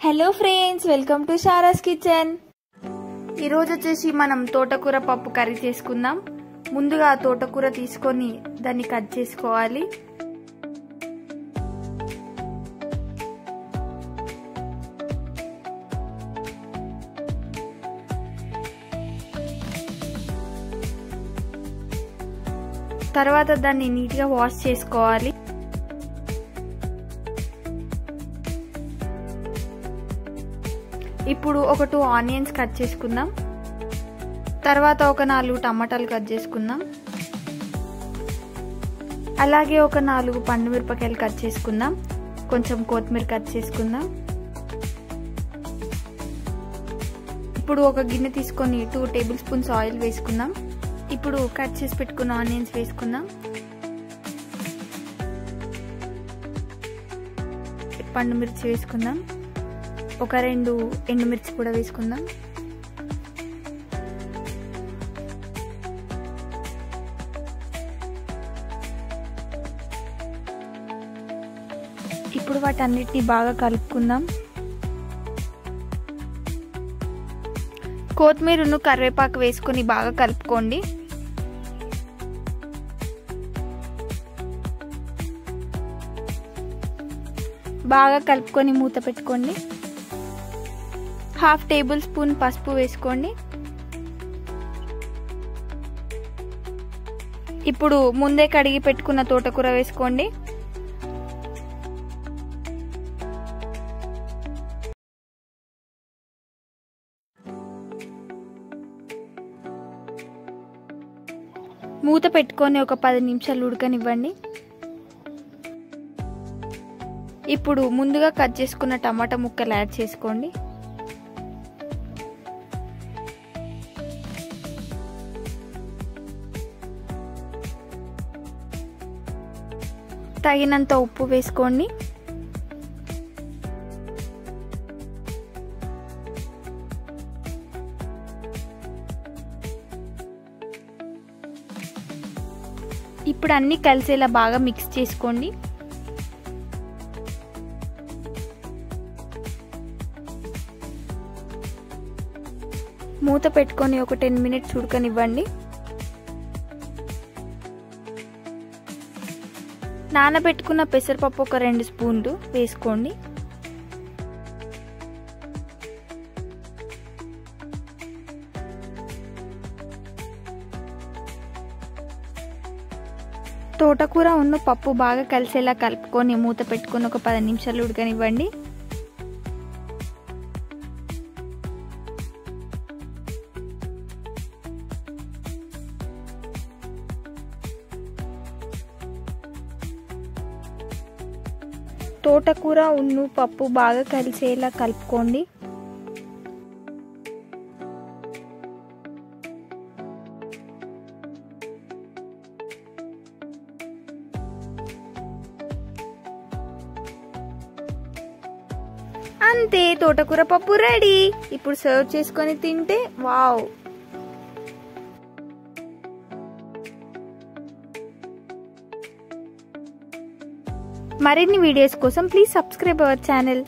Hello friends, welcome to Sara's kitchen. ఈరోజు వచ్చేసి మనం తోటకూర పప్పు కర్రీ చేసుకుందాం. ముందుగా తోటకూర తీసుకొని దాన్ని కట్ చేసుకోవాలి. తర్వాత దాన్ని నీట్గా వాష్ చేసుకోవాలి. ఇప్పుడు ఒక 2 ఆనియన్స్ కట్ చేసుకుందాం. తర్వాత ఒక 4 టమాటాలు కట్ చేసుకుందాం. అలాగే ఒక 4 పండు మిరపకాయలు కట్ చేసుకుందాం. కొంచెం కొత్తిమీర కట్ చేసుకుందాం. ఇప్పుడు ఒక గిన్నె తీసుకొని 2 టేబుల్ స్పూన్స్ ఆయిల్ వేసుకుందాం. ఇప్పుడు కట్ చేసి పెట్టుకున్న ఆనియన్స్ వేసుకుందాం. పండు మిర్చి వేసుకుందాం. ఒక 2 ఎండుమిర్చి కూడా వేసుకుందాం. ఇప్పుడు వాటన్నిటిని బాగా కలుపుకుందాం. కొత్తిమీరను కరివేపాకు వేసుకొని బాగా కలుపుకోండి. బాగా కలుపుకొని మూత పెట్టుకోండి. 1/2 టేబుల్ స్పూన్ పసుపు వేసుకోండి. ఇప్పుడు ముందే కడిగి పెట్టుకున్న తోటకూర వేసుకోండి. మూత పెట్టుకొని ఒక 10 నిమిషాలు ఉడకనివ్వండి. ఇప్పుడు ముందుగా కట్ చేసుకున్న టమాటా ముక్కలు యాడ్ చేసుకోండి. తగినంత ఉప్పు వేసుకోండి. ఇప్పుడు అన్నీ కలిసేలా బాగా మిక్స్ చేసుకోండి. మూత పెట్టుకొని ఒక 10 మినిట్స్ ఉడకనివ్వండి. నానబెట్టుకున్న పెసరపప్పు ఒక 2 స్పూన్లు వేసుకోండి. తోటకూర ఉన్న పప్పు బాగా కలిసేలా కలుపుకొని మూత పెట్టుకొని ఒక 10 నిమిషాలు ఉడకనివ్వండి. తోటకూర ఉన్ను పప్పు బాగా కలిసేలా కలుపుకోండి. అంతే, తోటకూర పప్పు రెడీ. ఇప్పుడు సర్వ్ చేసుకొని తింటే వావ్. మరిన్ని వీడియోస్ కోసం ప్లీజ్ సబ్స్క్రైబ్ అవర్ ఛానల్.